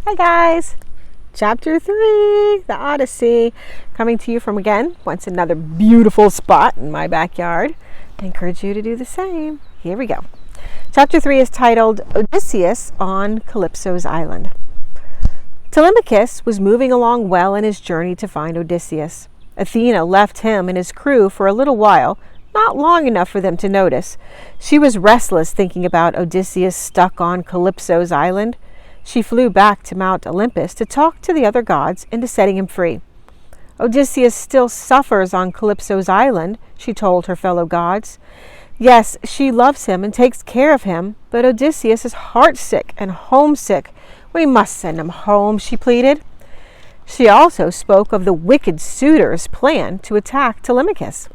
Hi guys! Chapter 3, the Odyssey, coming to you from again, once another beautiful spot in my backyard. I encourage you to do the same. Here we go. Chapter 3 is titled Odysseus on Calypso's Island. Telemachus was moving along well in his journey to find Odysseus. Athena left him and his crew for a little while, not long enough for them to notice. She was restless thinking about Odysseus stuck on Calypso's island. She flew back to Mount Olympus to talk to the other gods into setting him free. Odysseus still suffers on Calypso's island, she told her fellow gods. Yes, she loves him and takes care of him, but Odysseus is heartsick and homesick. We must send him home, she pleaded. She also spoke of the wicked suitor's plan to attack Telemachus.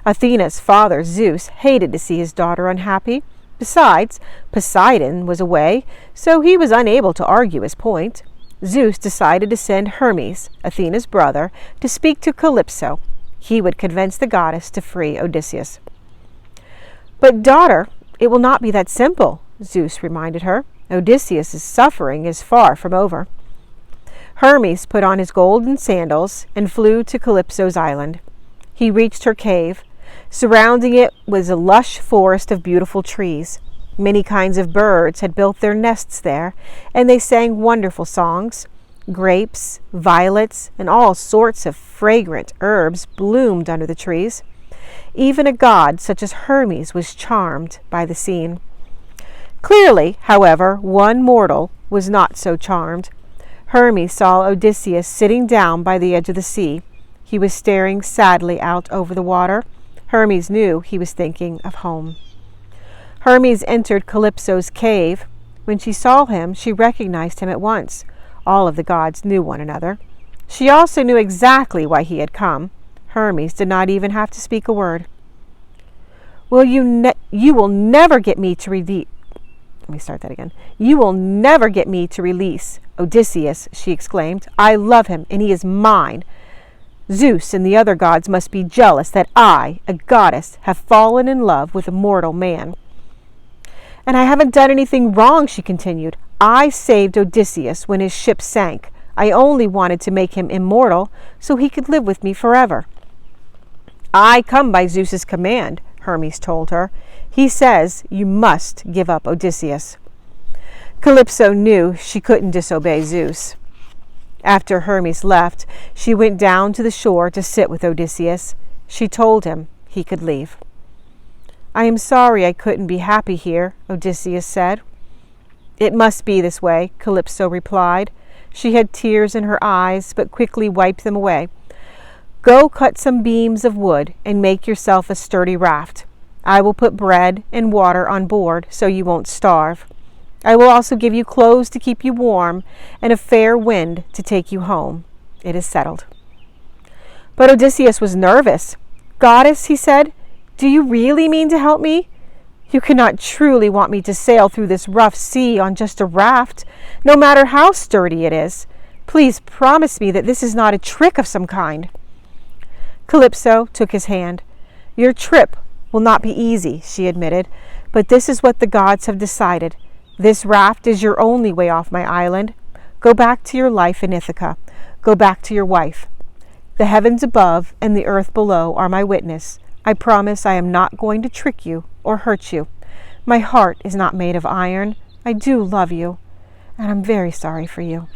Athena's father, Zeus, hated to see his daughter unhappy. Besides, Poseidon was away, so he was unable to argue his point. Zeus decided to send Hermes, Athena's brother, to speak to Calypso. He would convince the goddess to free Odysseus. But daughter, it will not be that simple, Zeus reminded her. Odysseus' suffering is far from over. Hermes put on his golden sandals and flew to Calypso's island. He reached her cave. Surrounding it was a lush forest of beautiful trees. Many kinds of birds had built their nests there, and they sang wonderful songs. Grapes, violets, and all sorts of fragrant herbs bloomed under the trees. Even a god such as Hermes was charmed by the scene. Clearly, however, one mortal was not so charmed. Hermes saw Odysseus sitting down by the edge of the sea. He was staring sadly out over the water. Hermes knew he was thinking of home. Hermes entered Calypso's cave. When she saw him, she recognized him at once. All of the gods knew one another. She also knew exactly why he had come. Hermes did not even have to speak a word. You will never get me to release. Let me start that again. You will never get me to release Odysseus, she exclaimed. I love him, and he is mine. Zeus and the other gods must be jealous that I, a goddess, have fallen in love with a mortal man. And I haven't done anything wrong, she continued. I saved Odysseus when his ship sank. I only wanted to make him immortal so he could live with me forever. I come by Zeus's command, Hermes told her. He says you must give up Odysseus. Calypso knew she couldn't disobey Zeus. After Hermes left, she went down to the shore to sit with Odysseus. She told him he could leave. I am sorry I couldn't be happy here, Odysseus said. It must be this way, Calypso replied. She had tears in her eyes, but quickly wiped them away. Go cut some beams of wood and make yourself a sturdy raft. I will put bread and water on board so you won't starve. I will also give you clothes to keep you warm and a fair wind to take you home. It is settled. But Odysseus was nervous. Goddess, he said, do you really mean to help me? You cannot truly want me to sail through this rough sea on just a raft, no matter how sturdy it is. Please promise me that this is not a trick of some kind. Calypso took his hand. Your trip will not be easy, she admitted, but this is what the gods have decided. This raft is your only way off my island. Go back to your life in Ithaca. Go back to your wife. The heavens above and the earth below are my witness. I promise I am not going to trick you or hurt you. My heart is not made of iron. I do love you, and I'm very sorry for you.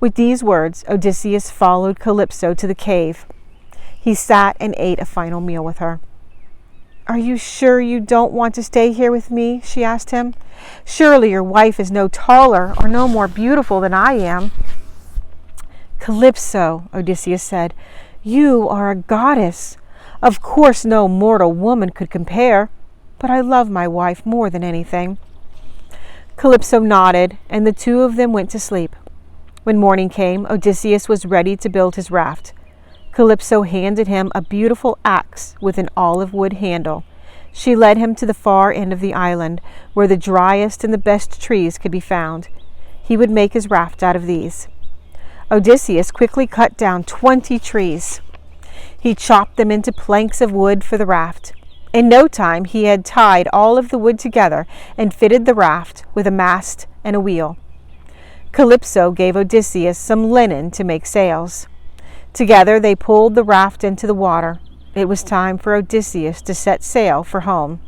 With these words, Odysseus followed Calypso to the cave. He sat and ate a final meal with her. Are you sure you don't want to stay here with me? She asked him. Surely your wife is no taller or no more beautiful than I am. Calypso, Odysseus said, you are a goddess. Of course no mortal woman could compare, but I love my wife more than anything. Calypso nodded, and the two of them went to sleep. When morning came, Odysseus was ready to build his raft. Calypso handed him a beautiful axe with an olive wood handle. She led him to the far end of the island, where the driest and the best trees could be found. He would make his raft out of these. Odysseus quickly cut down 20 trees. He chopped them into planks of wood for the raft. In no time he had tied all of the wood together and fitted the raft with a mast and a wheel. Calypso gave Odysseus some linen to make sails. Together they pulled the raft into the water. It was time for Odysseus to set sail for home.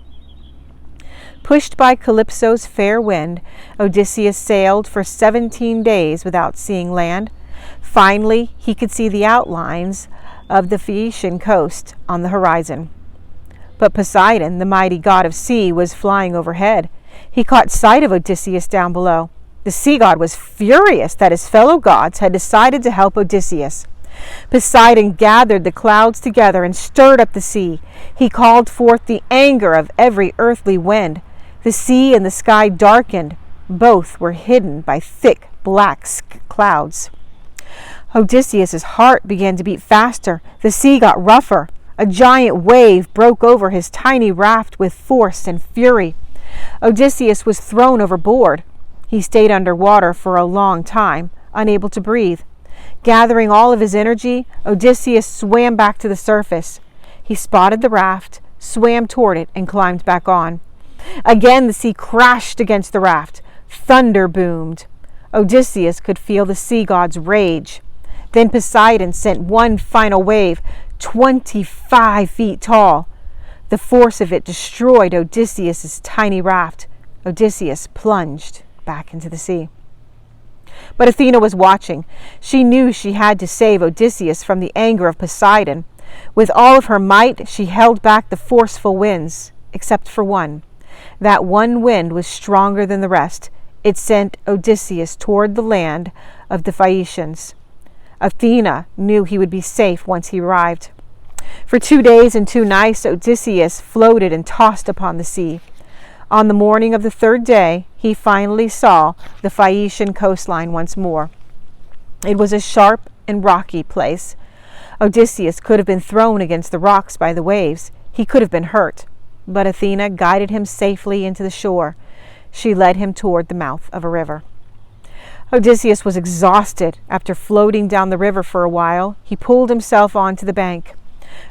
Pushed by Calypso's fair wind, Odysseus sailed for 17 days without seeing land. Finally, he could see the outlines of the Phaeacian coast on the horizon. But Poseidon, the mighty god of sea, was flying overhead. He caught sight of Odysseus down below. The sea god was furious that his fellow gods had decided to help Odysseus. Poseidon gathered the clouds together and stirred up the sea. He called forth the anger of every earthly wind. The sea and the sky darkened. Both were hidden by thick black clouds. Odysseus' heart began to beat faster. The sea got rougher. A giant wave broke over his tiny raft with force and fury. Odysseus was thrown overboard. He stayed underwater for a long time, unable to breathe. Gathering all of his energy, Odysseus swam back to the surface. He spotted the raft, swam toward it, and climbed back on. Again the sea crashed against the raft. Thunder boomed. Odysseus could feel the sea god's rage. Then Poseidon sent one final wave, 25 feet tall. The force of it destroyed Odysseus' tiny raft. Odysseus plunged back into the sea. But Athena was watching. She knew she had to save Odysseus from the anger of Poseidon. With all of her might, she held back the forceful winds, except for one. That one wind was stronger than the rest. It sent Odysseus toward the land of the Phaeacians. Athena knew he would be safe once he arrived. For 2 days and 2 nights, Odysseus floated and tossed upon the sea. On the morning of the 3rd day, he finally saw the Phaeacian coastline once more. It was a sharp and rocky place. Odysseus could have been thrown against the rocks by the waves. He could have been hurt. But Athena guided him safely into the shore. She led him toward the mouth of a river. Odysseus was exhausted. After floating down the river for a while, he pulled himself onto the bank.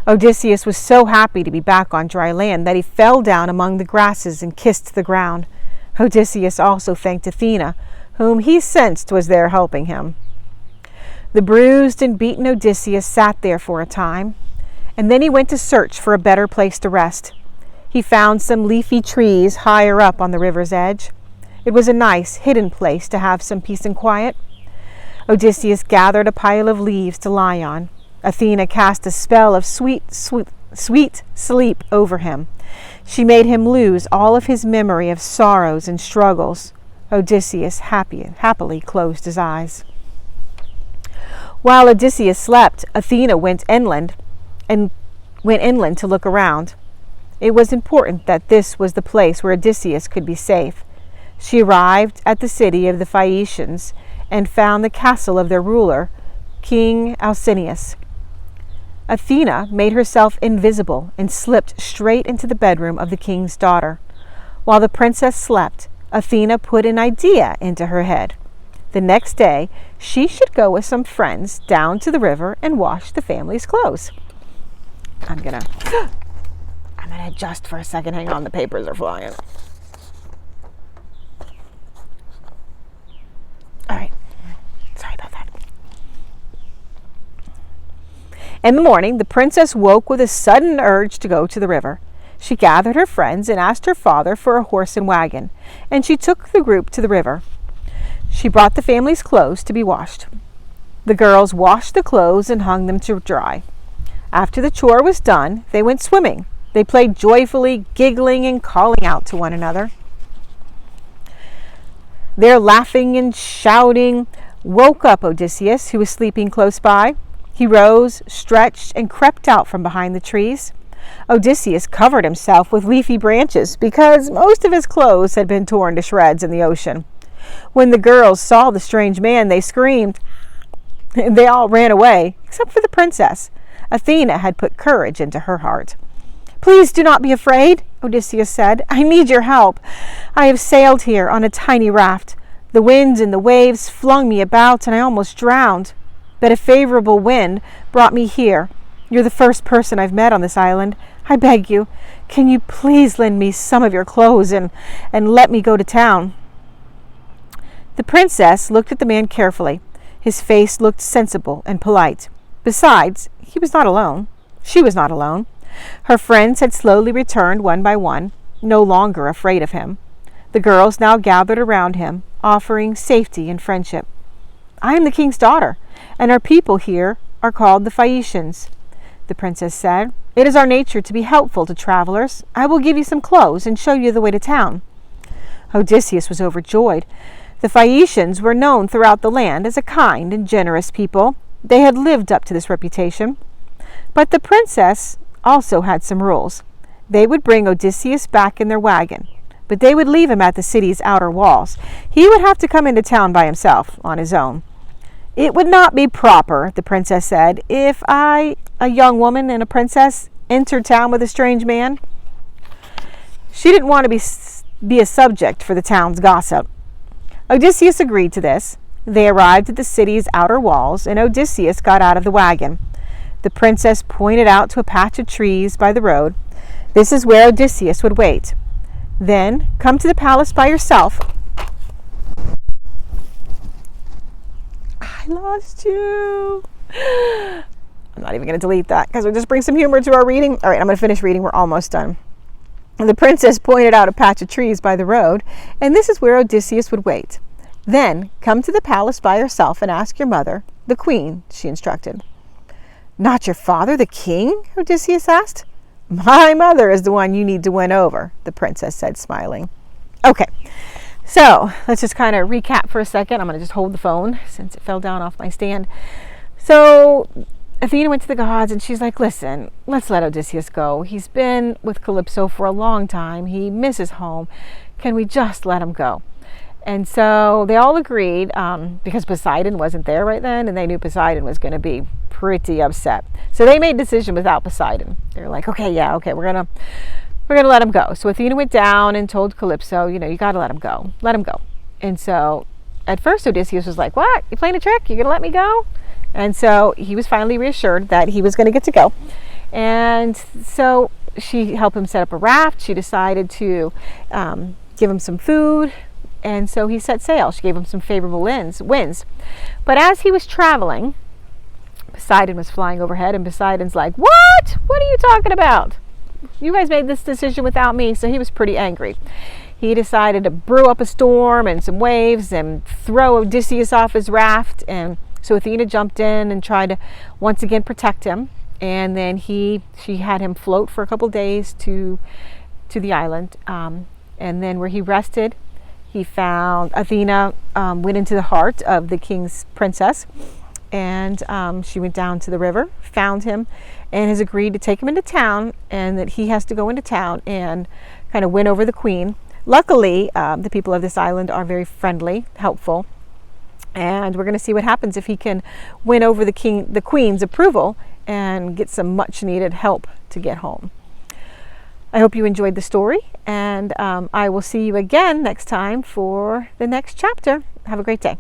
Odysseus was so happy to be back on dry land that he fell down among the grasses and kissed the ground. Odysseus also thanked Athena, whom he sensed was there helping him. The bruised and beaten Odysseus sat there for a time, and then he went to search for a better place to rest. He found some leafy trees higher up on the river's edge. It was a nice, hidden place to have some peace and quiet. Odysseus gathered a pile of leaves to lie on. Athena cast a spell of sweet sleep over him. She made him lose all of his memory of sorrows and struggles. Odysseus happily closed his eyes. While Odysseus slept, Athena went inland to look around. It was important that this was the place where Odysseus could be safe. She arrived at the city of the Phaeacians and found the castle of their ruler, King Alcinous. Athena made herself invisible and slipped straight into the bedroom of the king's daughter. While the princess slept, Athena put an idea into her head. The next day, she should go with some friends down to the river and wash the family's clothes. I'm gonna adjust for a second. Hang on, the papers are flying. All right. Sorry about that. In the morning, the princess woke with a sudden urge to go to the river. She gathered her friends and asked her father for a horse and wagon, and she took the group to the river. She brought the family's clothes to be washed. The girls washed the clothes and hung them to dry. After the chore was done, they went swimming. They played joyfully, giggling and calling out to one another. Their laughing and shouting woke up Odysseus, who was sleeping close by. He rose, stretched, and crept out from behind the trees. Odysseus covered himself with leafy branches because most of his clothes had been torn to shreds in the ocean. When the girls saw the strange man, they screamed. They all ran away, except for the princess. Athena had put courage into her heart. "Please do not be afraid," Odysseus said. "I need your help. I have sailed here on a tiny raft. The winds and the waves flung me about, and I almost drowned. But a favorable wind brought me here. You're the first person I've met on this island. I beg you, can you please lend me some of your clothes and let me go to town?" The princess looked at the man carefully. His face looked sensible and polite. Besides, he was not alone. She was not alone. Her friends had slowly returned one by one, no longer afraid of him. The girls now gathered around him, offering safety and friendship. I am the king's daughter, and our people here are called the Phaeacians, the princess said. It is our nature to be helpful to travelers. I will give you some clothes and show you the way to town. Odysseus was overjoyed. The Phaeacians were known throughout the land as a kind and generous people. They had lived up to this reputation. But the princess also had some rules. They would bring Odysseus back in their wagon, but they would leave him at the city's outer walls. He would have to come into town by himself, on his own. It would not be proper, the princess said, if I, a young woman and a princess, entered town with a strange man. She didn't want to be a subject for the town's gossip. Odysseus agreed to this. They arrived at the city's outer walls, and Odysseus got out of the wagon. The princess pointed out to a patch of trees by the road. This is where Odysseus would wait. Then come to the palace by yourself. I lost you. I'm not even going to delete that because it'll just bring some humor to our reading. All right, I'm going to finish reading. We're almost done. The princess pointed out a patch of trees by the road, and this is where Odysseus would wait. Then come to the palace by yourself and ask your mother, the queen, she instructed. Not your father, the king? Odysseus asked. My mother is the one you need to win over, the princess said, smiling. Okay, so let's just kind of recap for a second. I'm going to just hold the phone since it fell down off my stand. So Athena went to the gods and she's like, listen, let's let Odysseus go. He's been with Calypso for a long time. He misses home. Can we just let him go? And so they all agreed because Poseidon wasn't there right then, and they knew Poseidon was going to be pretty upset. So they made a decision without Poseidon. They were like, okay, we're gonna let him go. So Athena went down and told Calypso, you got to let him go. Let him go. And so at first Odysseus was like, what? You playing a trick? You're going to let me go? And so he was finally reassured that he was going to get to go. And so she helped him set up a raft. She decided to give him some food. And so he set sail. She gave him some favorable winds. But as he was traveling, Poseidon was flying overhead, and Poseidon's like, what? What are you talking about? You guys made this decision without me. So he was pretty angry. He decided to brew up a storm and some waves and throw Odysseus off his raft. And so Athena jumped in and tried to once again protect him. And then she had him float for a couple days to the island. And then where he rested, he found Athena went into the heart of the king's princess, and she went down to the river, found him, and has agreed to take him into town, and that he has to go into town and kind of win over the queen. Luckily, the people of this island are very friendly, helpful, and we're going to see what happens if he can win over the queen's approval and get some much needed help to get home. I hope you enjoyed the story, and I will see you again next time for the next chapter. Have a great day.